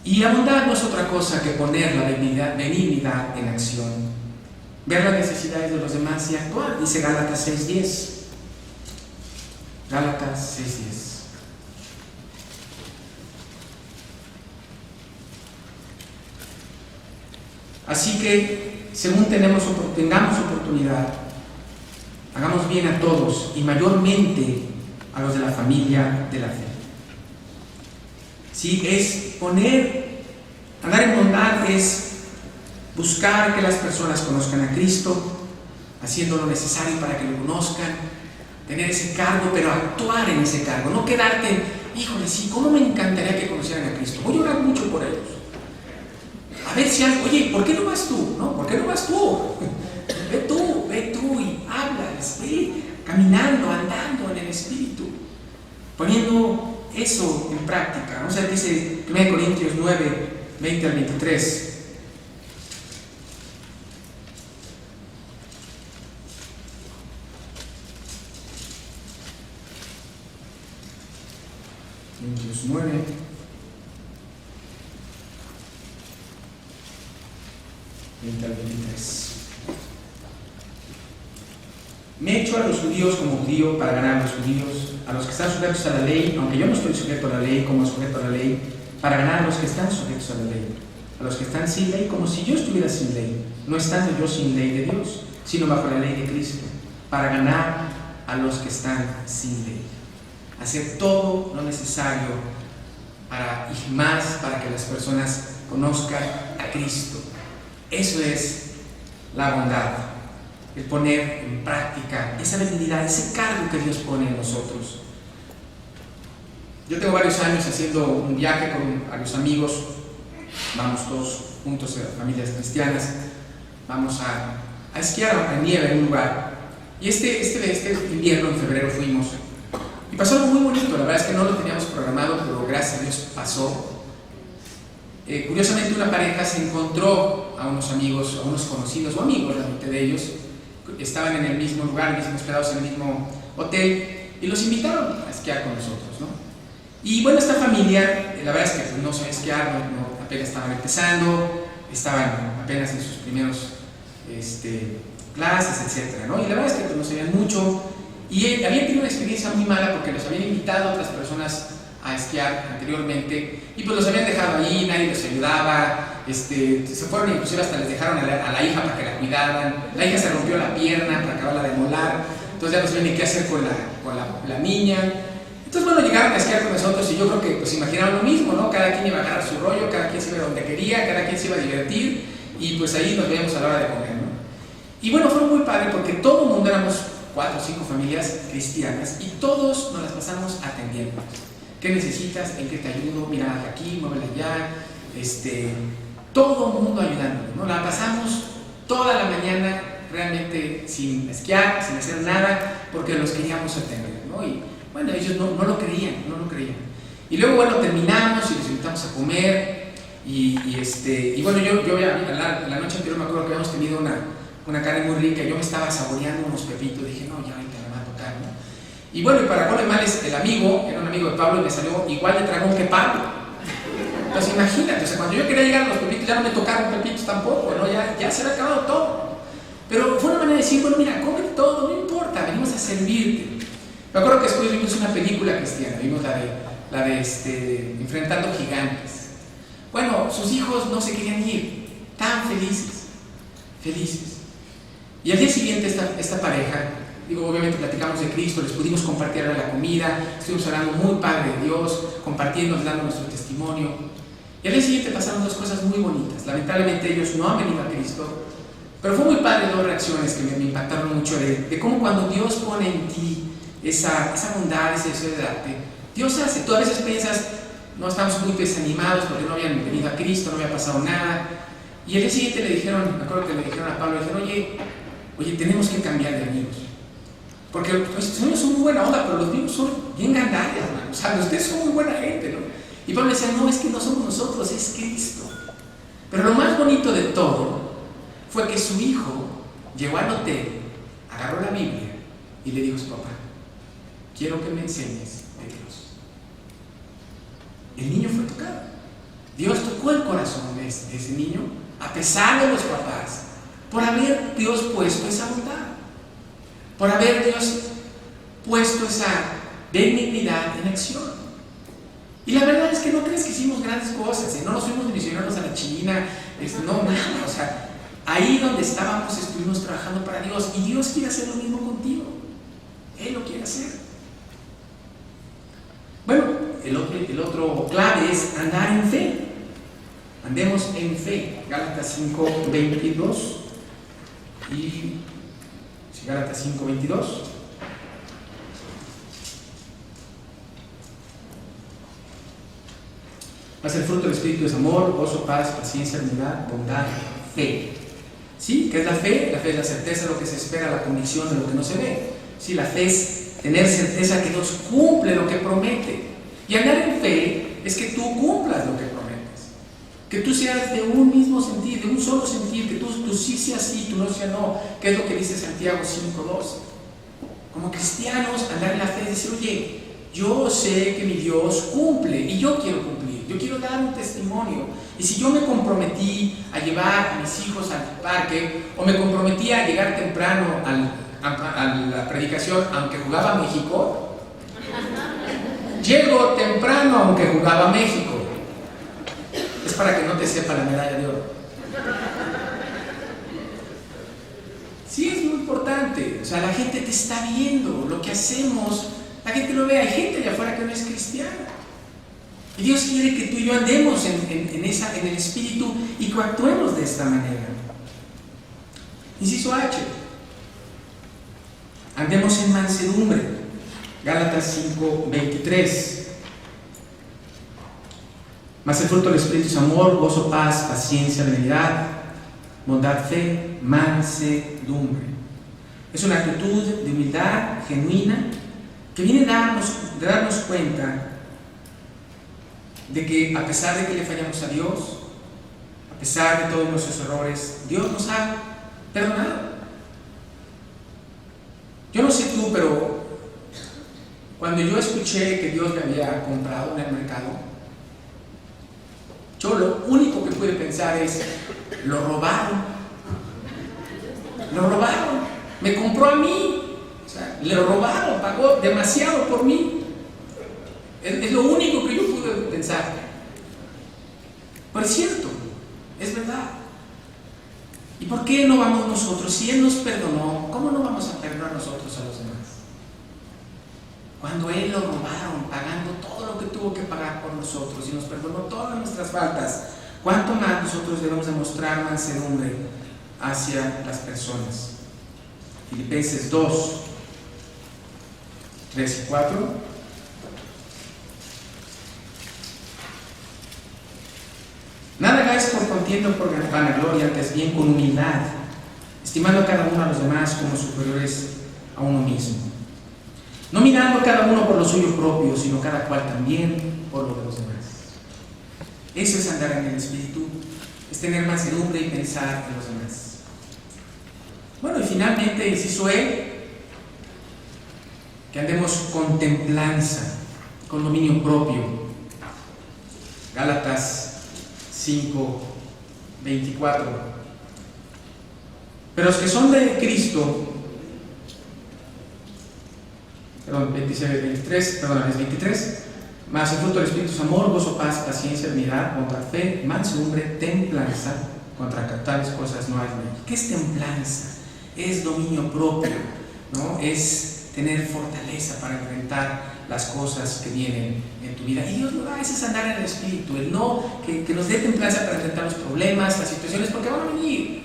Y la bondad no es otra cosa que poner la benignidad en acción, ver las necesidades de los demás y actuar, dice Gálatas 6:10. Gálatas 6:10. Así que, según tengamos oportunidad, hagamos bien a todos y mayormente a los de la familia de la fe. Sí, es andar en bondad es buscar que las personas conozcan a Cristo, haciendo lo necesario para que lo conozcan, tener ese cargo, pero actuar en ese cargo, no quedarte, híjole, sí, cómo me encantaría que conocieran a Cristo, voy a orar mucho por ellos. A ver si algo, oye, ¿por qué no vas tú? ¿No? ¿Por qué no vas tú? Ve tú y háblales, ve caminando, andando en el Espíritu, poniendo eso en práctica. Vamos a ver qué dice 1 Corintios 9, 20 al 23. Corintios 9. Me he hecho a los judíos como judío para ganar a los judíos, a los que están sujetos a la ley, aunque yo no estoy sujeto a la ley como sujeto a la ley, para ganar a los que están sujetos a la ley, a los que están sin ley como si yo estuviera sin ley, no estando yo sin ley de Dios, sino bajo la ley de Cristo, para ganar a los que están sin ley. Hacer todo lo necesario y más para que las personas conozcan a Cristo. Eso es la bondad, el poner en práctica esa benignidad, ese cargo que Dios pone en nosotros. Yo tengo varios años haciendo un viaje con varios amigos, vamos todos juntos, familias cristianas, vamos a esquiar en nieve en un lugar. Y este invierno, en febrero, fuimos. Y pasó algo muy bonito, la verdad es que no lo teníamos programado, pero gracias a Dios pasó. Curiosamente una pareja se encontró a unos amigos, a unos conocidos o amigos realmente de ellos, estaban en el mismo lugar, mismo hospedados en el mismo hotel, y los invitaron a esquiar con nosotros, ¿no? Y bueno, esta familia, la verdad es que pues, no sabía esquiar, apenas estaban empezando, estaban apenas en sus primeros clases, etcétera, ¿no? Y la verdad es que pues, no sabían mucho, y habían tenido una experiencia muy mala porque los habían invitado a otras personas a esquiar anteriormente, y pues los habían dejado ahí, nadie les ayudaba, se fueron, inclusive hasta les dejaron a la hija para que la cuidaran. La hija se rompió la pierna para acabarla de molar, entonces ya no sabían ni qué hacer con la niña. Entonces bueno, llegaron a esquiar con nosotros y yo creo que pues imaginaron lo mismo, ¿no? Cada quien iba a agarrar su rollo, cada quien se iba donde quería, cada quien se iba a divertir, y pues ahí nos veíamos a la hora de comer, ¿no? Y bueno, fue muy padre porque todo el mundo, éramos 4 o 5 familias cristianas, y todos nos las pasamos atendiendo. ¿Qué necesitas? ¿En qué te ayudo? Mira aquí, muévela allá, todo el mundo ayudándonos, ¿no? La pasamos toda la mañana realmente sin esquiar, sin hacer nada, porque los queríamos atender, ¿no? Y bueno, ellos no lo creían. Y luego, bueno, terminamos y los invitamos a comer, y bueno, yo la noche anterior me acuerdo que habíamos tenido una carne muy rica, y yo me estaba saboreando unos pepitos, dije, no, ya ahorita me va a tocar, ¿no? Y bueno, y para colmo de males, el amigo, era un amigo de Pablo, y me salió igual de tragón que Pablo. Entonces imagínate, o sea, cuando yo quería llegar a los pepitos, ya no me tocaron pepitos tampoco, ¿no? Ya se había acabado todo. Pero fue una manera de decir, bueno, mira, come todo, no importa, venimos a servirte. Me acuerdo que después vimos una película cristiana, vimos la de Enfrentando Gigantes. Bueno, sus hijos no se querían ir, tan felices. Y al día siguiente esta pareja, obviamente platicamos de Cristo, les pudimos compartir la comida, estuvimos hablando muy padre de Dios, compartiendo, dando nuestro testimonio. Y al día siguiente pasaron 2 cosas muy bonitas. Lamentablemente ellos no han venido a Cristo, pero fue muy padre 2 reacciones que me impactaron mucho de cómo cuando Dios pone en ti esa bondad, ese deseo de darte, Dios hace. Tú a veces piensas, no, estamos muy desanimados porque no habían venido a Cristo, no había pasado nada. Y al día siguiente le dijeron, me acuerdo que le dijeron a Pablo, le dijeron, oye, tenemos que cambiar de amigos. Porque los señores son muy buena onda, pero los amigos son bien gandallas, o sea, ustedes son muy buena gente, ¿no? Y Pablo decía, no, es que no somos nosotros, es Cristo. Pero lo más bonito de todo fue que su hijo llegó al hotel, agarró la Biblia y le dijo a su papá, quiero que me enseñes de Dios. El niño fue tocado. Dios tocó el corazón de ese niño, a pesar de los papás, por haber Dios puesto esa bondad, por haber Dios puesto esa benignidad en acción. Y la verdad es que no crees que hicimos grandes cosas, no nos fuimos misioneros a la China, no, nada, o sea, ahí donde estábamos estuvimos trabajando para Dios, y Dios quiere hacer lo mismo contigo. Él lo quiere hacer. Bueno, el otro clave es andar en fe. Andemos en fe. Gálatas 5:22 y Gálatas 5:22. Mas el fruto del Espíritu es amor, gozo, paz, paciencia, bondad, fe. ¿Sí? ¿Qué es la fe? La fe es la certeza de lo que se espera, la convicción de lo que no se ve. ¿Sí? La fe es tener certeza que Dios cumple lo que promete. Y andar en fe es que tú cumplas lo que prometes. Que tú seas de un mismo sentir, de un solo sentir, que tú sí seas sí, tú no seas no. ¿Qué es lo que dice Santiago 5:12? Como cristianos, andar en la fe es decir, oye, yo sé que mi Dios cumple y yo quiero cumplir. Yo quiero dar un testimonio. Y si yo me comprometí a llevar a mis hijos al parque, o me comprometí a llegar temprano a la predicación, aunque jugaba México, llego temprano aunque jugaba México. Es para que no te sepa la medalla de oro. Sí, es muy importante. O sea, la gente te está viendo, lo que hacemos, la gente lo ve. Hay gente allá afuera que no es cristiana. Y Dios quiere que tú y yo andemos en el Espíritu y que actuemos de esta manera. Inciso H. Andemos en mansedumbre. Gálatas 5:23. Mas el fruto del Espíritu es amor, gozo, paz, paciencia, benignidad, bondad, fe, mansedumbre. Es una actitud de humildad genuina que viene de darnos cuenta de que a pesar de que le fallamos a Dios, a pesar de todos nuestros errores, Dios nos ha perdonado. Yo no sé tú, pero cuando yo escuché que Dios me había comprado en el mercado, yo lo único que pude pensar es, lo robaron, me compró a mí, o sea, le robaron, pagó demasiado por mí. Es lo único que yo pude pensar. Pero es cierto, es verdad. ¿Y por qué no vamos nosotros? Si Él nos perdonó, ¿cómo no vamos a perdonar nosotros a los demás? Cuando Él lo robaron, pagando todo lo que tuvo que pagar por nosotros y nos perdonó todas nuestras faltas, ¿cuánto más nosotros debemos demostrar mansedumbre hacia las personas? Filipenses 2, 3 y 4. Nada hagáis por contienda o por vanagloria, antes bien con humildad, estimando a cada uno a los demás como superiores a uno mismo. No mirando cada uno por lo suyo propio, sino cada cual también por lo de los demás. Eso es andar en el Espíritu, es tener mansedumbre y pensar en los demás. Bueno, y finalmente, inciso E, que andemos con templanza, con dominio propio. Gálatas 5, 24. Pero los que son de Cristo, perdón, 26, 23, perdón, es 23, más el fruto del Espíritu es amor, gozo, paz, paciencia, unidad, contra fe, mansedumbre, templanza, contra tales cosas no hay ley. ¿Qué es templanza? Es dominio propio, ¿no? Es tener fortaleza para enfrentar las cosas que vienen en tu vida. Y Dios nos da ese andar en el Espíritu, el no, que nos dé templanza para enfrentar los problemas, las situaciones, porque van a venir.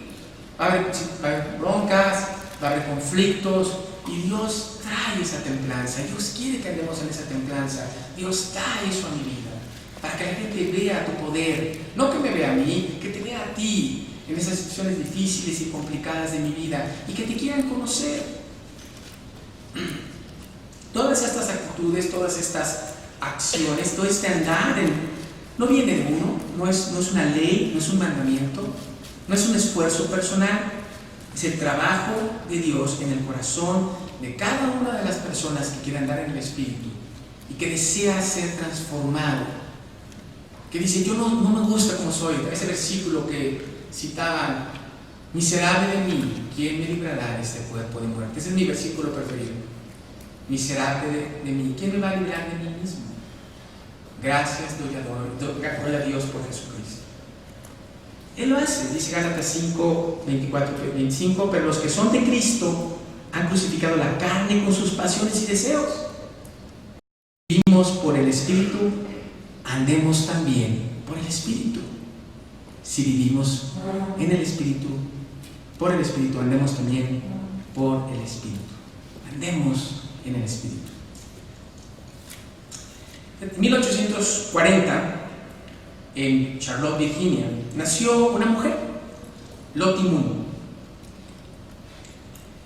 Va a haber broncas, va a haber conflictos, y Dios trae esa templanza. Dios quiere que andemos en esa templanza. Dios da eso a mi vida, para que la gente vea tu poder, no que me vea a mí, que te vea a ti en esas situaciones difíciles y complicadas de mi vida, y que te quieran conocer. Todas estas actitudes, todas estas acciones, todo este andar no viene de uno, no es una ley, no es un mandamiento, no es un esfuerzo personal, es el trabajo de Dios en el corazón de cada una de las personas que quiere andar en el Espíritu y que desea ser transformado, que dice, yo no me gusta como soy. Ese versículo que citaban, miserable de mí, ¿quién me librará de este cuerpo de muerte? Ese es mi versículo preferido. Miserable de mí, ¿quién me va a librar de mí mismo? Gracias doy a Dios por Jesucristo. Él lo hace, dice Gálatas 5, 24 y 25, pero los que son de Cristo han crucificado la carne con sus pasiones y deseos. Vivimos por el Espíritu, andemos también por el Espíritu. Si vivimos en el Espíritu, por el Espíritu, andemos también por el Espíritu. Andemos en el Espíritu. En 1840, en Charlotte, Virginia, nació una mujer, Lottie Moon.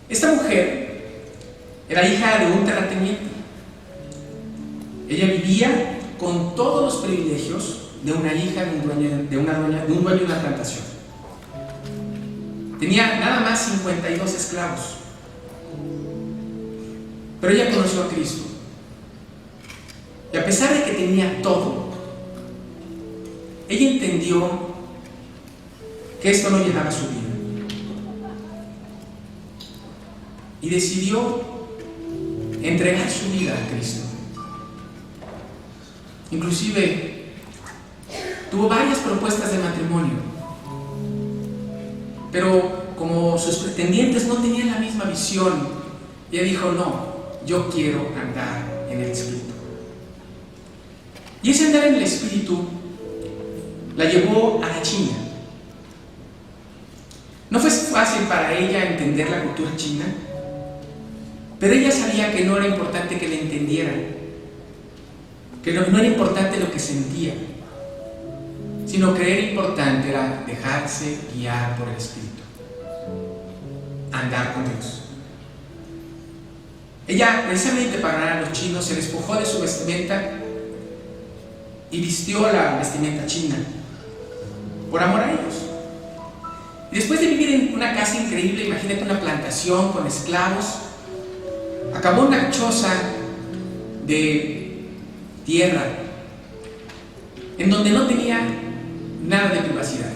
Esta mujer era hija de un terrateniente. Ella vivía con todos los privilegios de una hija de un dueño de una plantación. Tenía nada más 52 esclavos. Pero ella conoció a Cristo. Y a pesar de que tenía todo, ella entendió que esto no llenaba su vida. Y decidió entregar su vida a Cristo. Inclusive tuvo varias propuestas de matrimonio, pero como sus pretendientes no tenían la misma visión, ella dijo, no, yo quiero andar en el Espíritu. Y ese andar en el Espíritu la llevó a la China. No fue fácil para ella entender la cultura china, pero ella sabía que no era importante que le entendieran, que no era importante lo que sentía, sino que era importante era dejarse guiar por el Espíritu, andar con Dios. Ella, precisamente para ganar a los chinos, se despojó de su vestimenta y vistió la vestimenta china por amor a ellos. Y después de vivir en una casa increíble, imagínate una plantación con esclavos, acabó en una choza de tierra en donde no tenía nada de privacidad.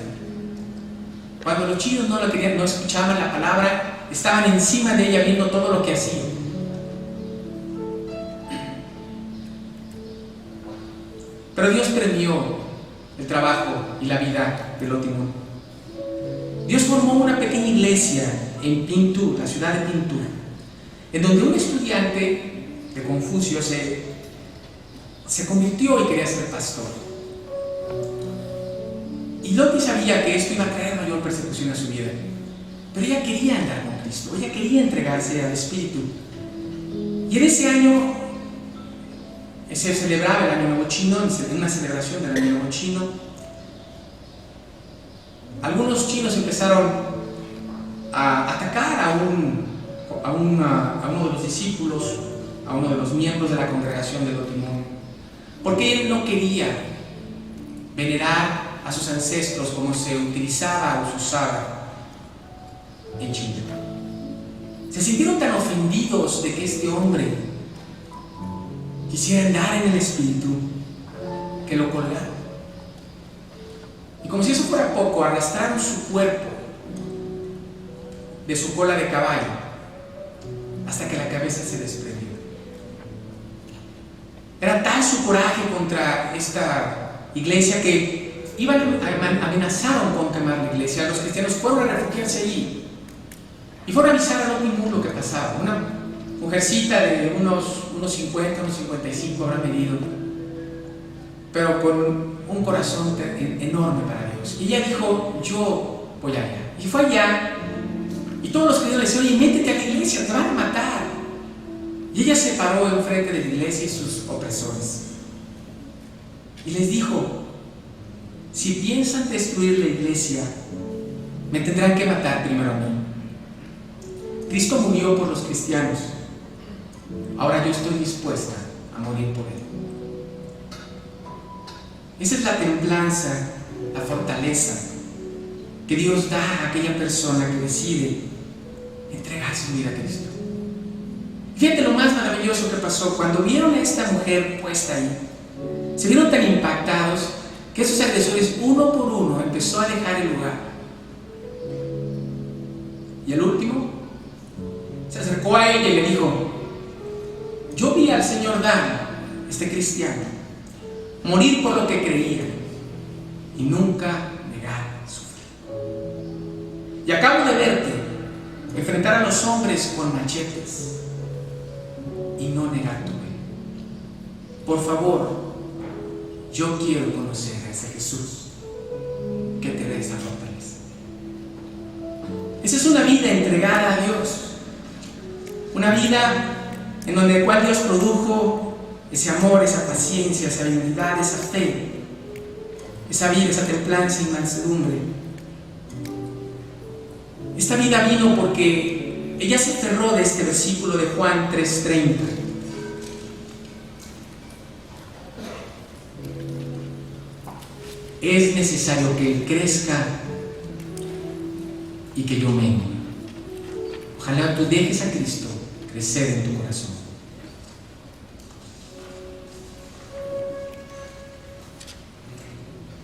Cuando los chinos no la querían, no escuchaban la palabra, estaban encima de ella viendo todo lo que hacía. Pero Dios premió el trabajo y la vida de Lotimón. Dios formó una pequeña iglesia en Pintu, la ciudad de Pintu, en donde un estudiante de Confucio se convirtió y quería ser pastor. Y Loti sabía que esto iba a traer mayor persecución a su vida, pero ella quería andar con Cristo, ella quería entregarse al Espíritu. Y en ese año se celebraba el Año Nuevo Chino, en una celebración del Año Nuevo Chino. Algunos chinos empezaron a atacar a uno de los discípulos, a uno de los miembros de la congregación de Lotimón, porque él no quería venerar a sus ancestros como se utilizaba o se usaba en China. Se sintieron tan ofendidos de que este hombre quisiera andar en el Espíritu que lo colgaron. Y como si eso fuera poco, arrastraron su cuerpo de su cola de caballo hasta que la cabeza se desprendió. Era tal su coraje contra esta iglesia que amenazaron con quemar la iglesia. Los cristianos fueron a refugiarse allí y fueron a avisar a Lotimón lo que pasaba. Una mujercita de unos 50, unos 55 habrá medido, pero con un corazón enorme para Dios. Y ella dijo: yo voy allá. Y fue allá, y todos los cristianos le decían: oye, métete a la iglesia, te van a matar. Y ella se paró enfrente de la iglesia y sus opresores y les dijo: si piensan destruir la iglesia, me tendrán que matar primero a mí. Cristo murió por los cristianos, ahora yo estoy dispuesta a morir por él. Esa es la templanza, la fortaleza que Dios da a aquella persona que decide entregar su vida a Cristo. Fíjate lo más maravilloso que pasó. Cuando vieron a esta mujer puesta ahí, se vieron tan impactados que esos agresores, uno por uno, empezó a dejar el lugar. Y el último se acercó a ella y le dijo: yo vi al señor Dan, este cristiano, morir por lo que creía y nunca negar su fe. Y acabo de verte enfrentar a los hombres con machetes y no negar tu fe. Por favor, yo quiero conocer a ese Jesús que te dé esa fortaleza. Esa es una vida entregada a Dios, una vida en donde el cual Dios produjo ese amor, esa paciencia, esa benignidad, esa fe, esa vida, esa templanza y mansedumbre. Esta vida vino porque ella se aferró de este versículo de Juan 3:30. Es necesario que Él crezca y que yo mengue. Ojalá tú dejes a Cristo crecer en tu corazón.